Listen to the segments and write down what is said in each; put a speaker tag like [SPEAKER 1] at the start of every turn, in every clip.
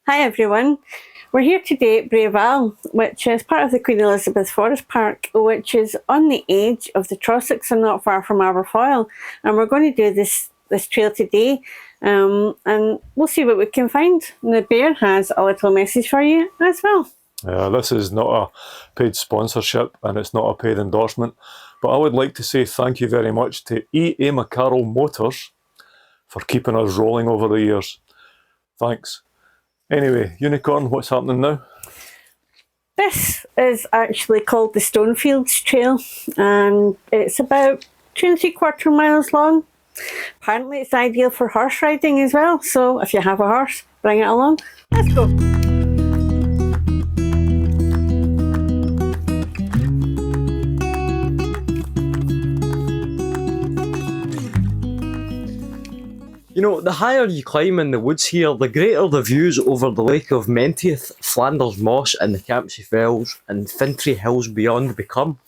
[SPEAKER 1] Hi everyone. We're here today at Brave Isle, which is part of the Queen Elizabeth Forest Park, which is on the edge of the Trossachs and not far from Aberfoyle. And we're going to do this trail today, and we'll see what we can find. And the bear has a little message for you as well.
[SPEAKER 2] This is not a paid sponsorship and it's not a paid endorsement, but I would like to say thank you very much to E.A. McCarroll Motors for keeping us rolling over the years. Thanks. Anyway, Unicorn, what's happening now?
[SPEAKER 1] This is actually called the Stonefields Trail, and it's about 2 3/4 miles long. Apparently it's ideal for horse riding as well, so if you have a horse, bring it along. Let's go.
[SPEAKER 3] You know, the higher you climb in the woods here, the greater the views over the Lake of Menteith, Flanders Moss and the Campsie Fells and Fintry Hills beyond become.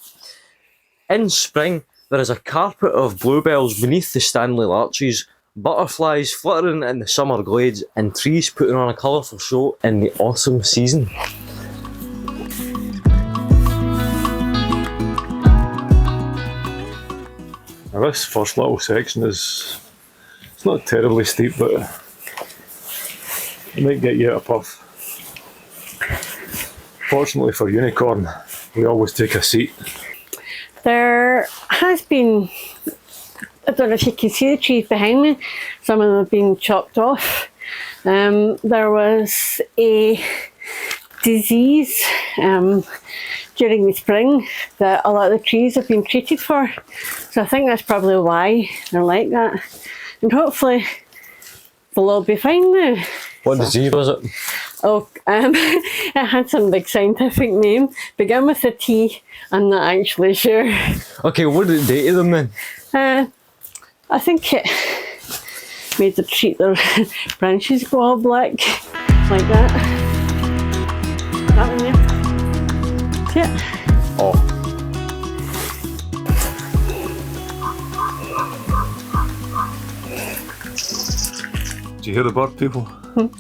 [SPEAKER 3] In spring, there is a carpet of bluebells beneath the Stanley larches, butterflies fluttering in the summer glades and trees putting on a colourful show in the autumn season.
[SPEAKER 2] Now this first little section it's not terribly steep, but it might get you out a puff. Fortunately for Unicorn, we always take a seat.
[SPEAKER 1] There has been, I don't know if you can see the trees behind me, some of them have been chopped off. There was a disease during the spring that a lot of the trees have been treated for, so I think that's probably why they're like that. And hopefully they'll all be fine now.
[SPEAKER 3] What disease was it?
[SPEAKER 1] Oh, it had some big scientific name. Began with a T. I'm not actually sure.
[SPEAKER 3] Okay, what did it do to them then?
[SPEAKER 1] I think it made their branches go all black, like that. That one there. See it?
[SPEAKER 3] Oh.
[SPEAKER 2] Do you hear the bird, people?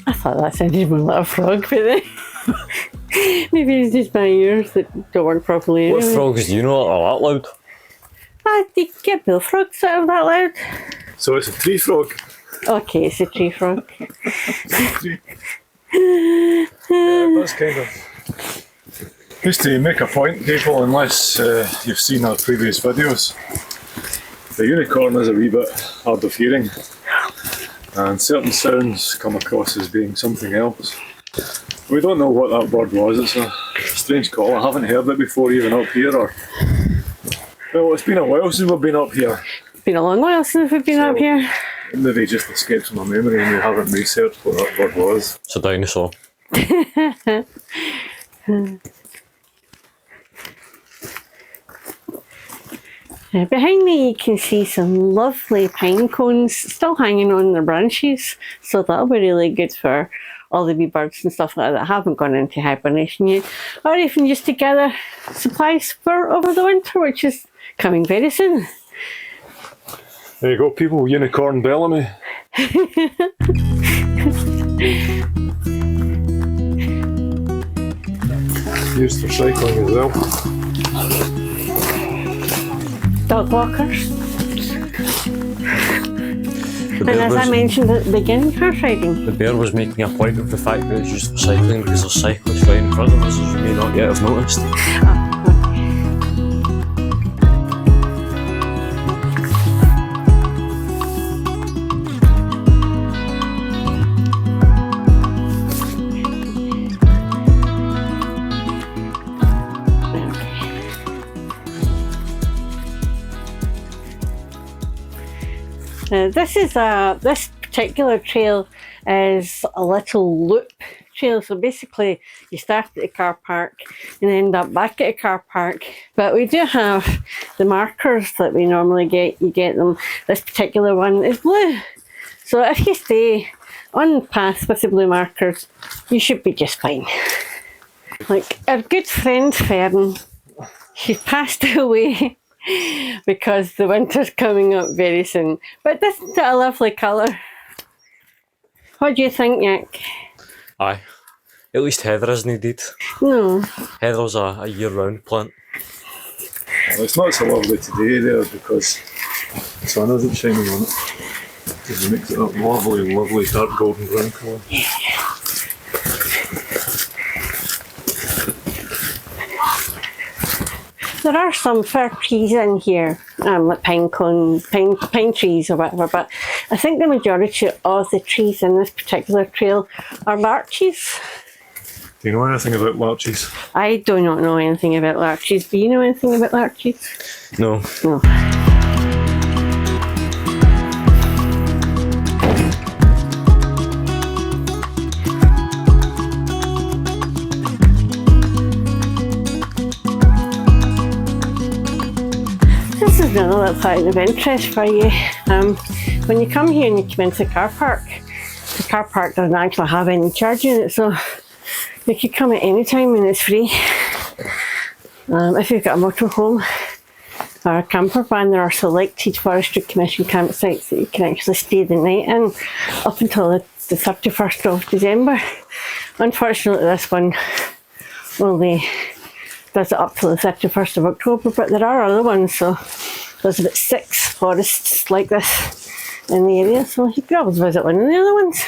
[SPEAKER 1] I thought that sounded more like a frog, but then maybe it's just my ears that don't work properly.
[SPEAKER 3] What
[SPEAKER 1] Anyway.
[SPEAKER 3] frogs do you know that are that loud?
[SPEAKER 1] You get bullfrogs that are that loud.
[SPEAKER 2] So it's a tree frog.
[SPEAKER 1] Okay, it's a tree frog.
[SPEAKER 2] That's kind of... Just to make a point, people, unless you've seen our previous videos, the unicorn is a wee bit hard of hearing, and certain sounds come across as being something else. We don't know what that bird was. It's a strange call. I haven't heard it before, even up here. Well, it's been a while since we've been up here.
[SPEAKER 1] It's been a long while since we've been up here.
[SPEAKER 2] Maybe it just escapes my memory and we haven't researched what that bird was.
[SPEAKER 3] It's a dinosaur.
[SPEAKER 1] Behind me you can see some lovely pine cones still hanging on their branches, so that'll be really good for all the wee birds and stuff like that haven't gone into hibernation yet, or even just to gather supplies for over the winter, which is coming very soon.
[SPEAKER 2] There you go, people. Unicorn Bellamy. Used for cycling as well.
[SPEAKER 1] Dog walkers. And as I mentioned at the beginning, horse riding.
[SPEAKER 3] The bear was making a point of the fact that it's used for cycling because there's cyclists right in front of us, as you may not yet have noticed.
[SPEAKER 1] This particular trail is a little loop trail, so basically you start at the car park and end up back at a car park. But we do have the markers that we normally get. You get them. This particular one is blue, so if you stay on the path with the blue markers, you should be just fine. Like our good friend Fern, she passed away because the winter's coming up very soon. But isn't it a lovely colour? What do you think, Yak?
[SPEAKER 3] Aye. At least heather isn't needed.
[SPEAKER 1] No.
[SPEAKER 3] Heather's a year-round plant.
[SPEAKER 2] Well, it's not so lovely today there because the sun isn't shining on it. It makes it a lovely, lovely dark golden brown colour.
[SPEAKER 1] There are some fir trees in here, like pine trees or whatever, but I think the majority of the trees in this particular trail are larches.
[SPEAKER 2] Do you know anything about larches?
[SPEAKER 1] I do not know anything about larches. Do you know anything about larches?
[SPEAKER 3] No.
[SPEAKER 1] No. This is another little point of interest for you. When you come here and you come into the car park doesn't actually have any charge in it, so you can come at any time and it's free. If you've got a motorhome or a camper van, there are selected Forestry Commission campsites that you can actually stay the night in up until the 31st of December. Unfortunately, this one only does it up to the 31st of October, but there are other ones, so there's about 6 forests like this in the area, so you could always visit one of the other ones.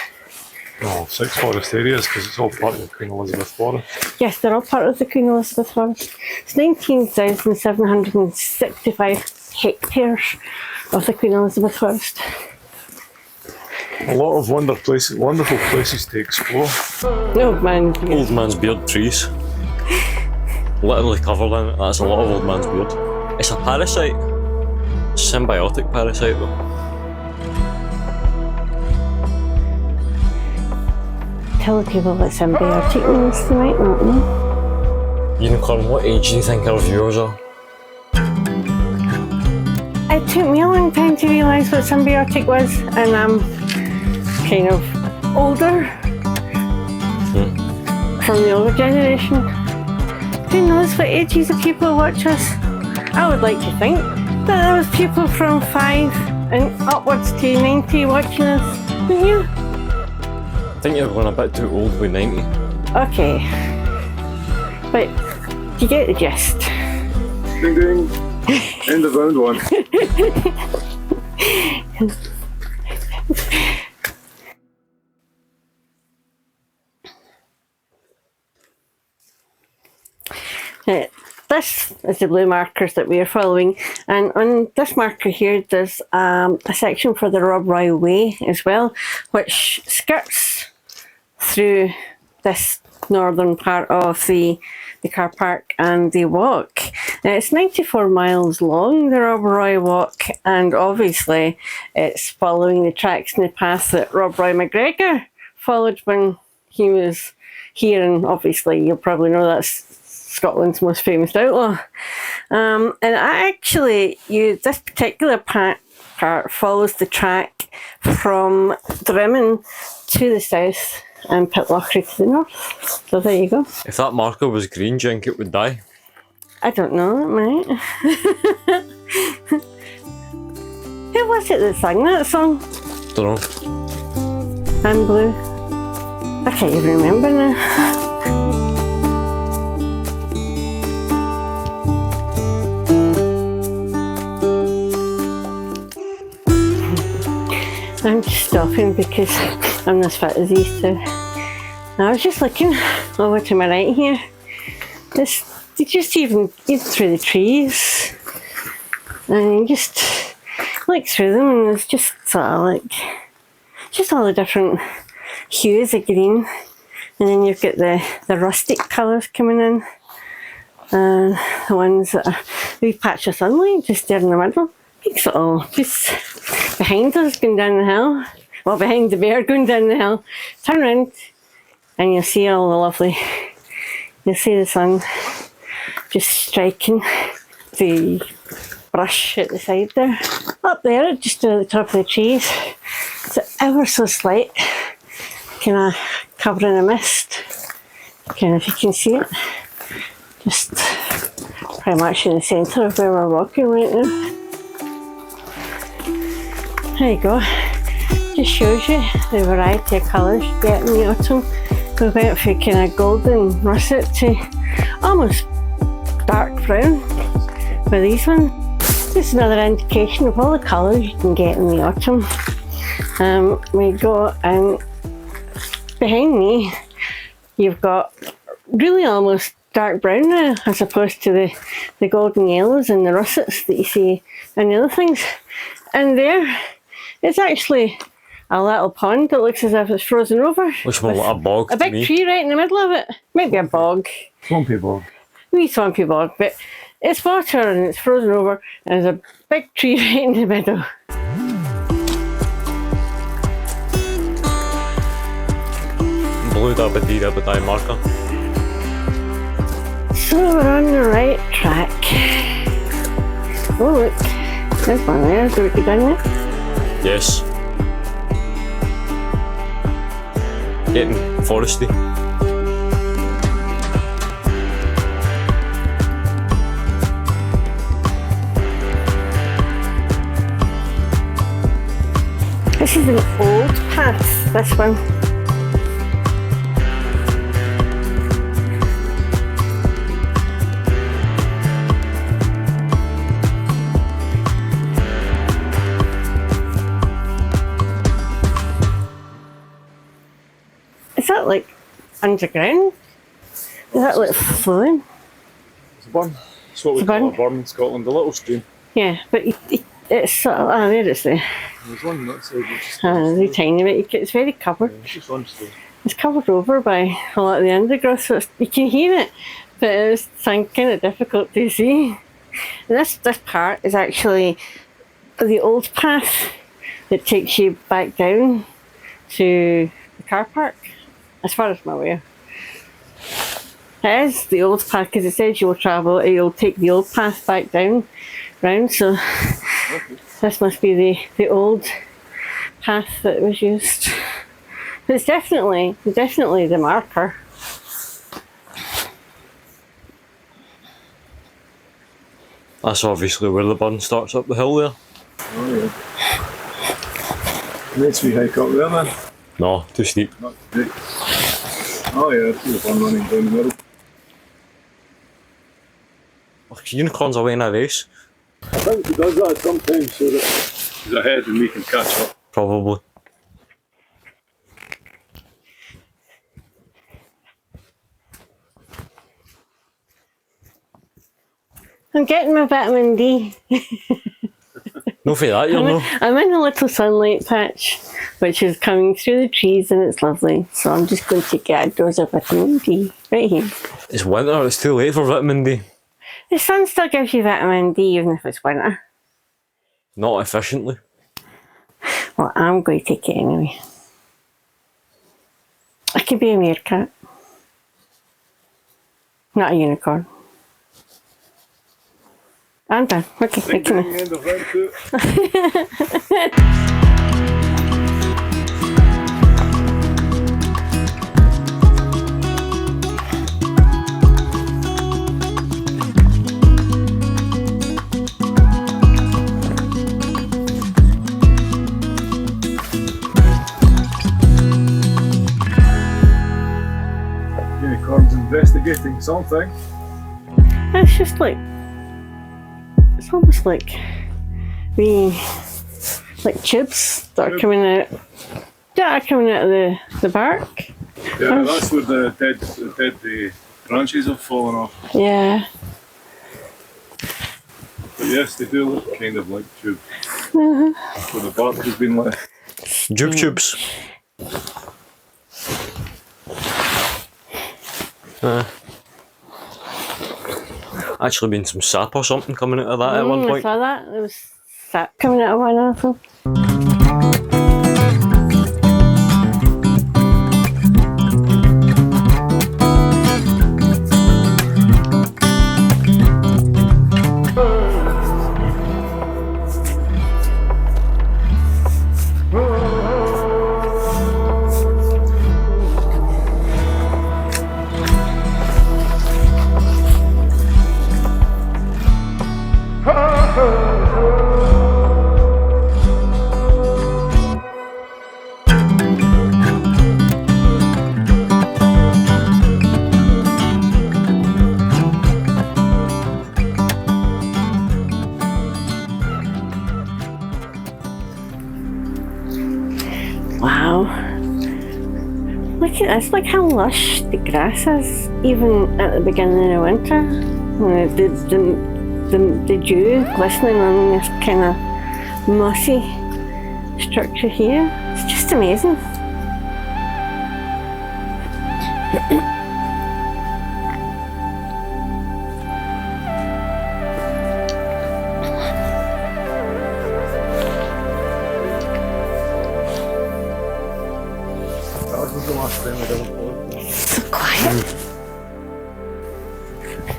[SPEAKER 2] Oh, 6 forest areas because it's all part of the Queen Elizabeth Forest.
[SPEAKER 1] Yes, they're all part of the Queen Elizabeth Forest. It's 19,765 hectares of the Queen Elizabeth Forest.
[SPEAKER 2] A lot of wonderful places to explore.
[SPEAKER 1] Oh man.
[SPEAKER 3] Old man's beard trees. Literally covered in it. That's a lot of old man's beard. It's a parasite. Symbiotic parasite though.
[SPEAKER 1] Tell the people what symbiotic means, they might not know.
[SPEAKER 3] Unicorn, what age do you think our viewers are?
[SPEAKER 1] It took me a long time to realise what symbiotic was, and I'm kind of older from the older generation. Who knows what ages of people watch us? I would like to think that there was people from 5 and upwards to 90 watching us, wouldn't you?
[SPEAKER 3] I think you're going a bit too old with 90.
[SPEAKER 1] Okay. But you get the gist.
[SPEAKER 2] Ding ding! End of round 1.
[SPEAKER 1] This is the blue markers that we are following, and on this marker here there's a section for the Rob Roy Way as well, which skirts through this northern part of the car park and the walk. It's 94 miles long, the Rob Roy Walk, and obviously it's following the tracks and the path that Rob Roy McGregor followed when he was here, and obviously you'll probably know that's Scotland's most famous outlaw. And this particular part follows the track from Drimmen to the south and Pitlochry to the north. So there you go.
[SPEAKER 3] If that marker was green, do you think it would die?
[SPEAKER 1] I don't know, it might. Who was it that sang that song?
[SPEAKER 3] Don't know.
[SPEAKER 1] I'm blue. I can't even remember now. I'm just stopping because I'm not as fit as these two. I was just looking over to my right here. You just even get through the trees and you just look through them, and it's just sort of like just all the different hues of green, and then you've got the rustic colours coming in, and the ones that are a wee patch of sunlight just there in the middle. Makes it all just behind us going down the hill, well, behind the bear going down the hill. Turn around and you'll see all the lovely, you'll see the sun just striking the brush at the side there. Up there, just at the top of the trees, it's ever so slight, kind of covering a mist, kind of, if you can see it, just pretty much in the centre of where we're walking right now. There you go. Just shows you the variety of colours you get in the autumn. We went from kind of golden russet to almost dark brown with these ones. This is another indication of all the colours you can get in the autumn. We got behind me, you've got really almost dark brown now, as opposed to the golden yellows and the russets that you see and the other things. And there, it's actually a little pond that looks as if it's frozen over.
[SPEAKER 3] Looks more like a bog
[SPEAKER 1] A
[SPEAKER 3] to
[SPEAKER 1] big
[SPEAKER 3] me.
[SPEAKER 1] tree right in the middle of it. Maybe a bog.
[SPEAKER 2] Swampy bog.
[SPEAKER 1] Wee swampy bog, but it's water and it's frozen over and there's a big tree right in the middle.
[SPEAKER 3] Blue Dabba marker.
[SPEAKER 1] So we're on the right track. Oh look, there's one there. Do we go down there?
[SPEAKER 3] Yes. Getting foresty.
[SPEAKER 1] This is an old path, this one. Is that like underground? Is that like flowing?
[SPEAKER 2] It's a burn. It's what we
[SPEAKER 1] It's a
[SPEAKER 2] call
[SPEAKER 1] burn?
[SPEAKER 2] a burn in Scotland, a little stream.
[SPEAKER 1] Yeah, but it's sort of, there it is there.
[SPEAKER 2] There's one that says it's
[SPEAKER 1] Really tiny, but it's very covered.
[SPEAKER 2] just one stream.
[SPEAKER 1] It's covered over by a lot of the undergrowth, so you can hear it, but it's kind of difficult to see. And this part is actually the old path that takes you back down to the car park, as far as I'm aware. It is the old path because it says you'll take the old path back down, round. So this must be the old path that was used. But it's definitely the marker.
[SPEAKER 3] That's obviously where the burn starts up the hill there.
[SPEAKER 2] Oh yeah. Let's we hike up there then.
[SPEAKER 3] No, too steep.
[SPEAKER 2] Not today. Oh yeah, I see the one running down the middle.
[SPEAKER 3] Unicorns are winning a race.
[SPEAKER 2] I think he does that sometimes so that he's ahead and we can catch up.
[SPEAKER 3] Probably.
[SPEAKER 1] I'm getting my vitamin D.
[SPEAKER 3] No for that, you know.
[SPEAKER 1] I'm in a little sunlight patch, which is coming through the trees and it's lovely. So I'm just going to get a dose of vitamin D right here.
[SPEAKER 3] It's winter, it's too late for vitamin D.
[SPEAKER 1] The sun still gives you vitamin D even if it's winter.
[SPEAKER 3] Not efficiently.
[SPEAKER 1] Well, I'm going to take it anyway. I could be a meerkat. Not a unicorn. I'm done. Okay,
[SPEAKER 2] Think
[SPEAKER 1] come
[SPEAKER 2] we're
[SPEAKER 1] on.
[SPEAKER 2] at the end of round two. Unicorn's investigating something.
[SPEAKER 1] It's just like, it's almost like tubes that are coming out. That are coming out of the bark.
[SPEAKER 2] Yeah, that's where the dead branches have fallen off.
[SPEAKER 1] Yeah.
[SPEAKER 2] But yes, they do look kind of like tubes. Where the bark has been left.
[SPEAKER 3] Jube tubes. Actually been some sap or something coming out of that at one
[SPEAKER 1] I
[SPEAKER 3] point.
[SPEAKER 1] saw that. There was sap coming out of one of them. Wow. Look at this, look how lush the grass is, even at the beginning of winter. The dew glistening on this kind of mossy structure here. It's just amazing.
[SPEAKER 2] That was the last time we did it.
[SPEAKER 1] So quiet.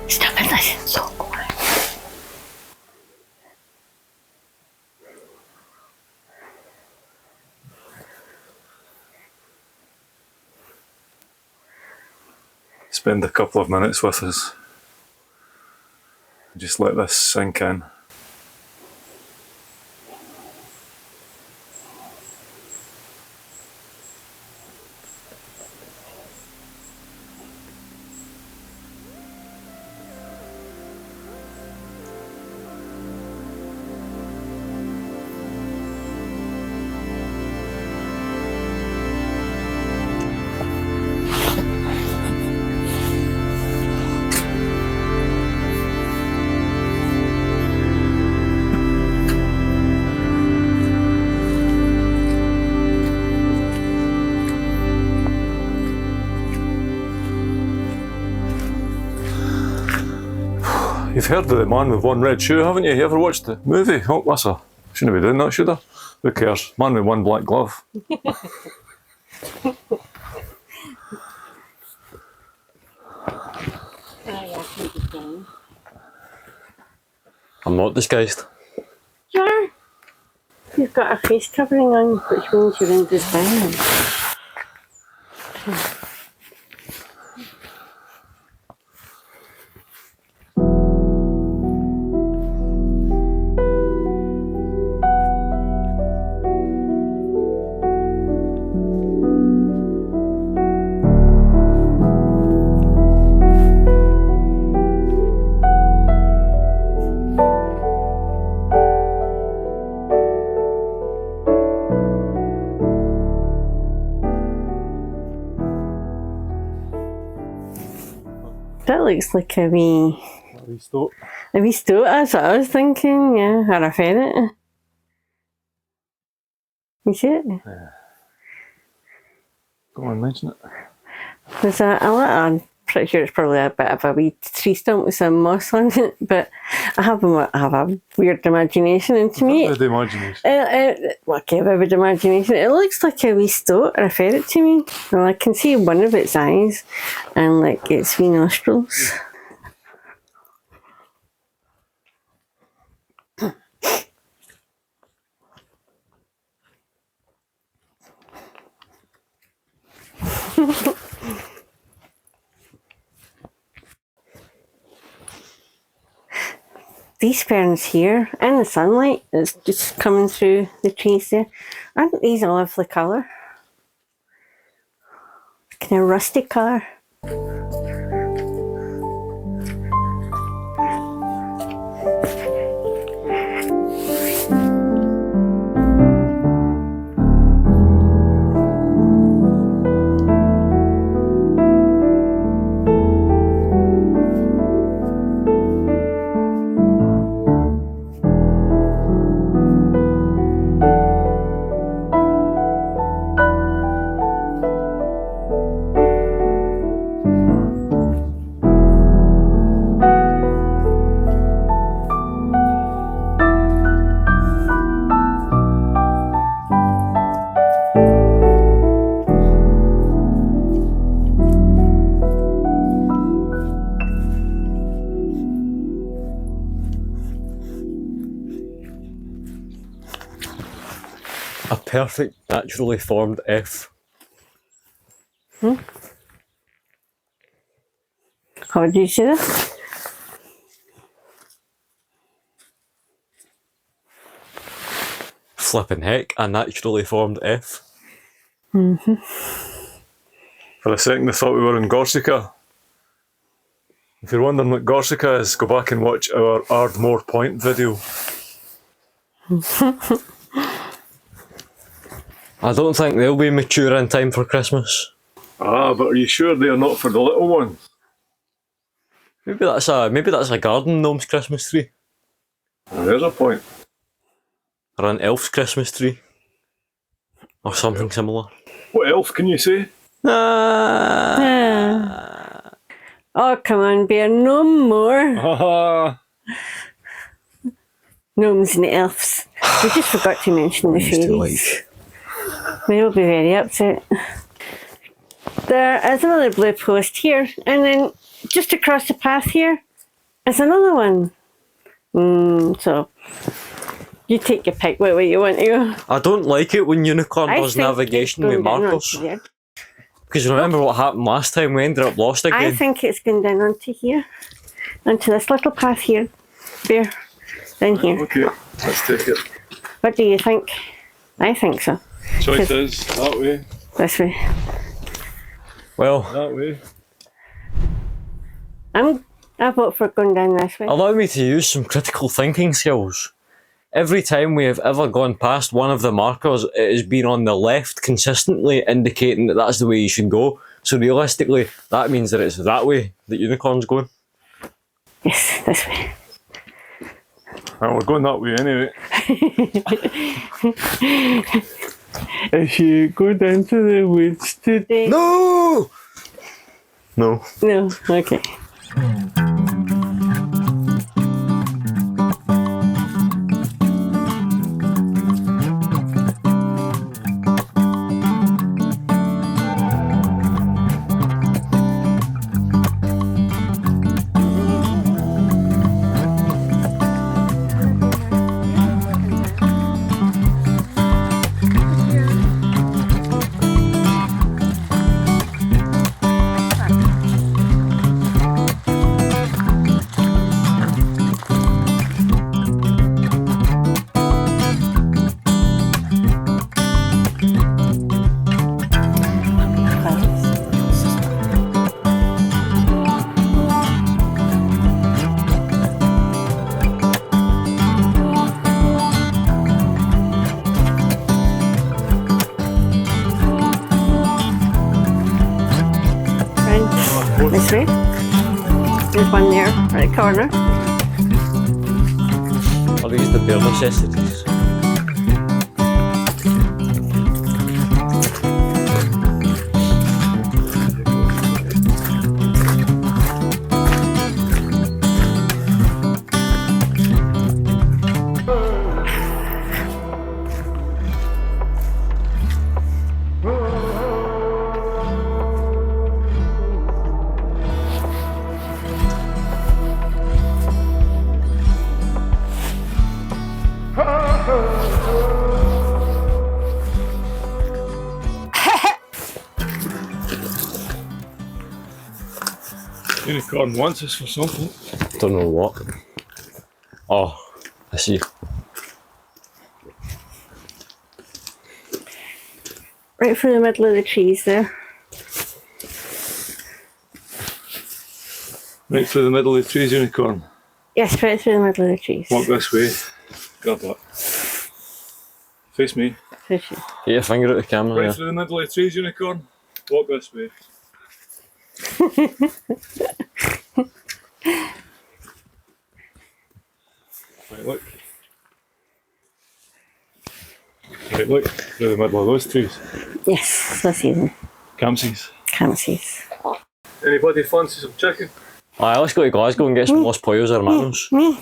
[SPEAKER 1] Stop and listen, so quiet.
[SPEAKER 2] Spend a couple of minutes with us. Just let this sink in. You've heard of the man with one red shoe, haven't you? You ever watched the movie? Oh, that's a... Shouldn't be doing that, should I? Who cares? Man with one black glove.
[SPEAKER 3] I'm not disguised.
[SPEAKER 1] Sure. You've got a face covering on, which means you're in disguise. That looks like a wee stoat, that's what I was thinking, yeah, or a ferret. You see it?
[SPEAKER 2] Go on, mention it.
[SPEAKER 1] There's I'm pretty sure it's probably a bit of a wee tree stump with some moss on it, but I have a weird imagination, and to me,
[SPEAKER 2] The imagination.
[SPEAKER 1] like a vivid imagination, it looks like a wee stoat or a ferret to me. Well, I can see one of its eyes and like its wee nostrils. These ferns here, in the sunlight, it's just coming through the trees there. Aren't these a lovely colour? Kind of rusty colour.
[SPEAKER 3] A perfect, naturally formed F.
[SPEAKER 1] How do you see this?
[SPEAKER 3] Flipping heck, a naturally formed F.
[SPEAKER 2] For a second I thought we were in Corsica. If you're wondering what Corsica is, go back and watch our Ardmore Point video.
[SPEAKER 3] I don't think they'll be mature in time for Christmas.
[SPEAKER 2] Ah, but are you sure they're not for the little ones?
[SPEAKER 3] Maybe that's a garden gnome's Christmas tree.
[SPEAKER 2] Ah, there's a point.
[SPEAKER 3] Or an elf's Christmas tree. Or something similar.
[SPEAKER 2] What elf can you say?
[SPEAKER 1] Ah. Oh, come on, Bear, no more.
[SPEAKER 2] Haha.
[SPEAKER 1] Gnomes and elves. We just forgot to mention the fairies. They'll be very upset. There is another blue post here, and then just across the path here is another one. So you take your pick what way you want to go.
[SPEAKER 3] I don't like it when Unicorn
[SPEAKER 1] I
[SPEAKER 3] does
[SPEAKER 1] think
[SPEAKER 3] navigation
[SPEAKER 1] it's
[SPEAKER 3] with
[SPEAKER 1] going down
[SPEAKER 3] markers.
[SPEAKER 1] onto there.
[SPEAKER 3] Because you remember what happened last time, we ended up lost again.
[SPEAKER 1] I think it's going down onto here, onto this little path here. There, down here.
[SPEAKER 2] Okay, let's take it.
[SPEAKER 1] What do you think? I think so.
[SPEAKER 2] Choice is that way,
[SPEAKER 1] This way.
[SPEAKER 3] Well,
[SPEAKER 2] that way.
[SPEAKER 1] I vote for going down this way.
[SPEAKER 3] allow me to use some critical thinking skills. Every time we have ever gone past one of the markers, it has been on the left consistently, indicating that that's the way you should go. So realistically, that means that it's that way that Unicorn's going.
[SPEAKER 1] Yes, this way.
[SPEAKER 2] Well, we're going that way anyway. If you go down to the woods today.
[SPEAKER 3] No! No.
[SPEAKER 1] No, okay. This way. There's one there, right corner.
[SPEAKER 3] Are these the bare necessities?
[SPEAKER 2] Unicorn wants us for something.
[SPEAKER 3] Don't know what. Oh, I see.
[SPEAKER 1] Right through the middle of the trees there.
[SPEAKER 2] Right through the middle of the trees, Unicorn.
[SPEAKER 1] Yes, right through the middle of the trees.
[SPEAKER 2] Walk this way. Grab that. Face me.
[SPEAKER 1] This way.
[SPEAKER 3] Get your finger at the camera
[SPEAKER 2] Right
[SPEAKER 3] there.
[SPEAKER 2] through the middle of the trees, Unicorn. Walk this way. Right, look. Right, look. Through the middle of those trees.
[SPEAKER 1] Yes, I see them.
[SPEAKER 2] Campsies.
[SPEAKER 1] Campsies.
[SPEAKER 2] Anybody fancy some chicken?
[SPEAKER 3] Aye, let's go to Glasgow and get some Los Pollos Hermanos.
[SPEAKER 1] Me?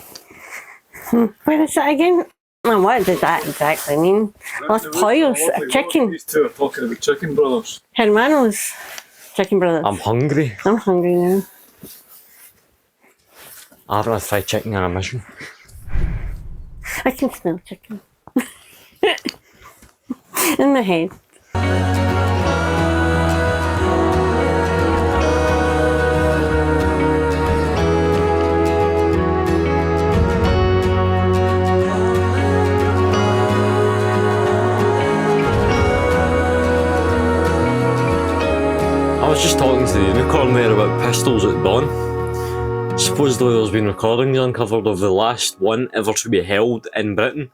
[SPEAKER 1] Where is that again? And what did that exactly mean? Los Pollos, a chicken.
[SPEAKER 2] These two are talking about chicken brothers.
[SPEAKER 1] Hermanos. Chicken brothers.
[SPEAKER 3] I'm hungry.
[SPEAKER 1] I'm hungry now.
[SPEAKER 3] I haven't had fried chicken on a mission.
[SPEAKER 1] I can smell chicken. In my head.
[SPEAKER 3] I was just talking to the Unicorn there about pistols at dawn. Supposedly there's been recordings uncovered of the last one ever to be held in Britain,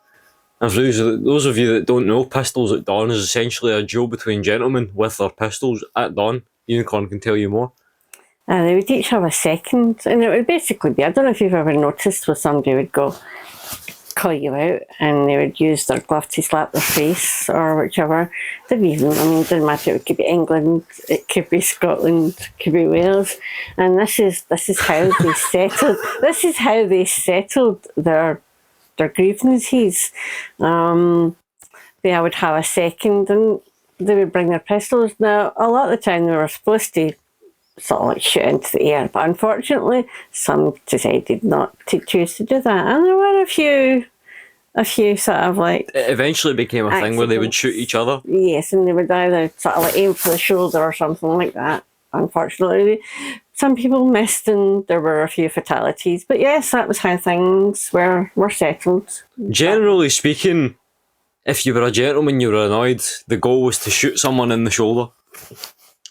[SPEAKER 3] And for those of you that don't know, Pistols at Dawn is essentially a duel between gentlemen with their pistols at dawn. Unicorn can tell you more.
[SPEAKER 1] And they would each have a second, and it would basically be, I don't know if you've ever noticed where somebody would go call you out and they would use their glove to slap their face or whichever. Didn't even, I mean, it didn't matter, it could be England, it could be Scotland, it could be Wales. And this is how they settled, this is how they settled their grievances. They would have a second and they would bring their pistols. Now, a lot of the time they were supposed to sort of like shoot into the air, but unfortunately some decided not to choose to do that, and there were a few sort of like
[SPEAKER 3] It eventually became a thing where they would shoot each other.
[SPEAKER 1] yes, and they would either sort of like aim for the shoulder or something like that. Unfortunately some people missed and there were a few fatalities, but yes, that was how things were settled.
[SPEAKER 3] Generally speaking, if you were a gentleman, you were annoyed, the goal was to shoot someone in the shoulder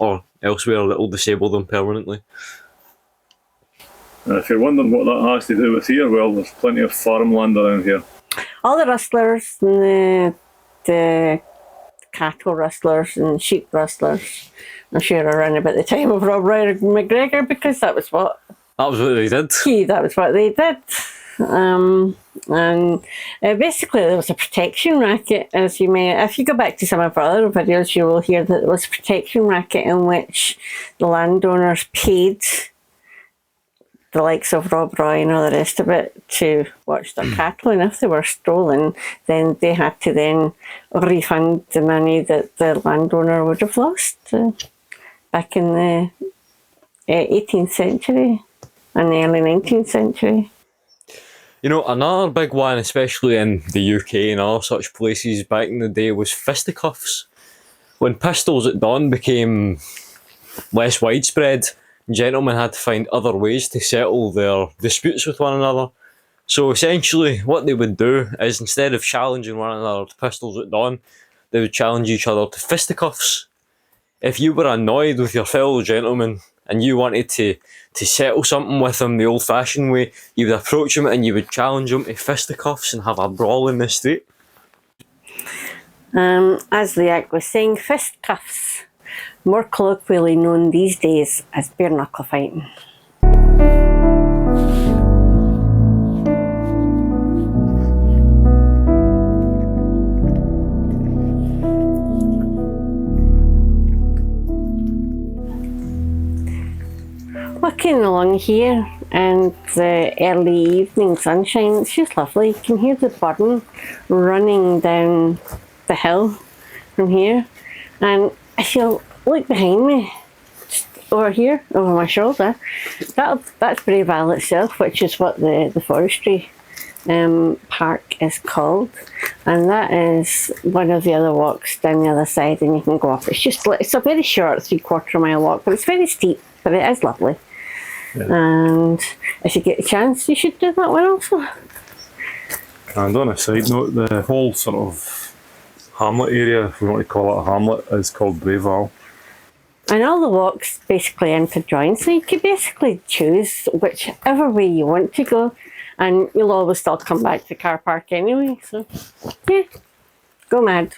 [SPEAKER 3] or elsewhere that will disable them permanently.
[SPEAKER 2] And if you're wondering what that has to do with here, well, there's plenty of farmland around here.
[SPEAKER 1] All the rustlers and the cattle rustlers and sheep rustlers, I'm sure around about the time of Rob Roy McGregor, because that was what
[SPEAKER 3] they did.
[SPEAKER 1] that was what they did. And basically there was a protection racket, as you may, if you go back to some of our other videos, you will hear that there was a protection racket in which the landowners paid the likes of Rob Roy and all the rest of it to watch their cattle, and if they were stolen, then they had to then refund the money that the landowner would have lost back in the 18th century and the early 19th century.
[SPEAKER 3] You know, another big one, especially in the UK and other such places back in the day, was fisticuffs. When Pistols at Dawn became less widespread, gentlemen had to find other ways to settle their disputes with one another. So essentially what they would do is, instead of challenging one another to Pistols at Dawn, they would challenge each other to fisticuffs. If you were annoyed with your fellow gentleman and you wanted to settle something with him the old-fashioned way, you would approach him and you would challenge him to fisticuffs and have a brawl in the street.
[SPEAKER 1] As the act was saying, fisticuffs, more colloquially known these days as bare knuckle fighting. Walking along here and the early evening sunshine, it's just lovely. You can hear the burn running down the hill from here, and if you look behind me, just over here, over my shoulder, that's Bray Vale itself, which is what the forestry park is called, and that is one of the other walks down the other side, and you can go up. It's a very short 3/4 mile walk, but it's very steep, but it is lovely. Yeah. And if you get a chance, you should do that one also.
[SPEAKER 2] And on a side note, the whole sort of hamlet area, if we want to call it a hamlet, is called Bray Vale.
[SPEAKER 1] And all the walks basically interjoin, so you could basically choose whichever way you want to go, and you'll always still come back to the car park anyway, so yeah, go mad.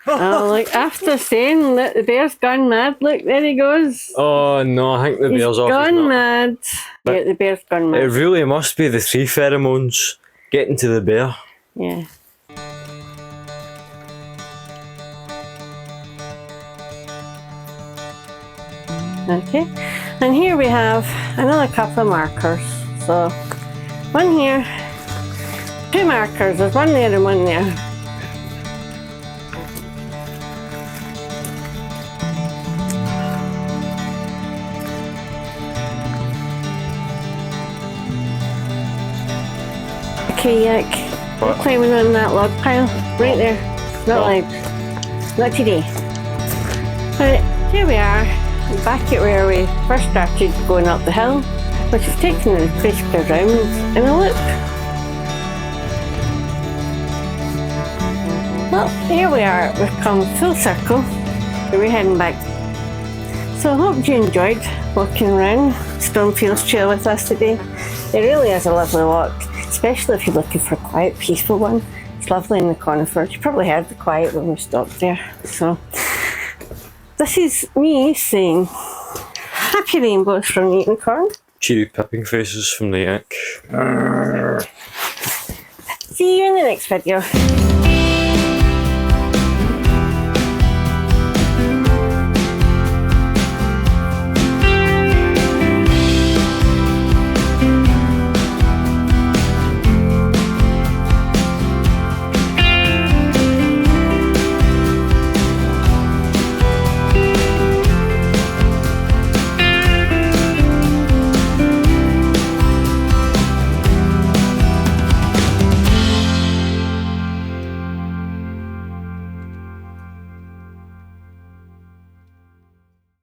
[SPEAKER 1] Oh, look, after saying that the bear's gone mad, look, there he goes.
[SPEAKER 3] Oh no, I think the bear's off.
[SPEAKER 1] He's gone mad. Yeah, the bear's gone mad.
[SPEAKER 3] It really must be the tree pheromones getting to the bear.
[SPEAKER 1] Yeah. Okay, and here we have another couple of markers. So, one here, 2 markers, there's one there and one there. Okay, Yak, we're climbing on that log pile, right there. Not live, not today. Right, here we are, back at where we first started going up the hill, which is taking us basically around in a loop. Well, here we are, we've come full circle, so we're heading back. So I hope you enjoyed walking around Stonefields Trail with us today. It really is a lovely walk. especially if you're looking for a quiet, peaceful one. It's lovely in the conifers. You probably heard the quiet when we stopped there. So this is me saying happy rainbows from the unicorn.
[SPEAKER 3] Cheery pipping faces from the yak.
[SPEAKER 1] See you in the next video.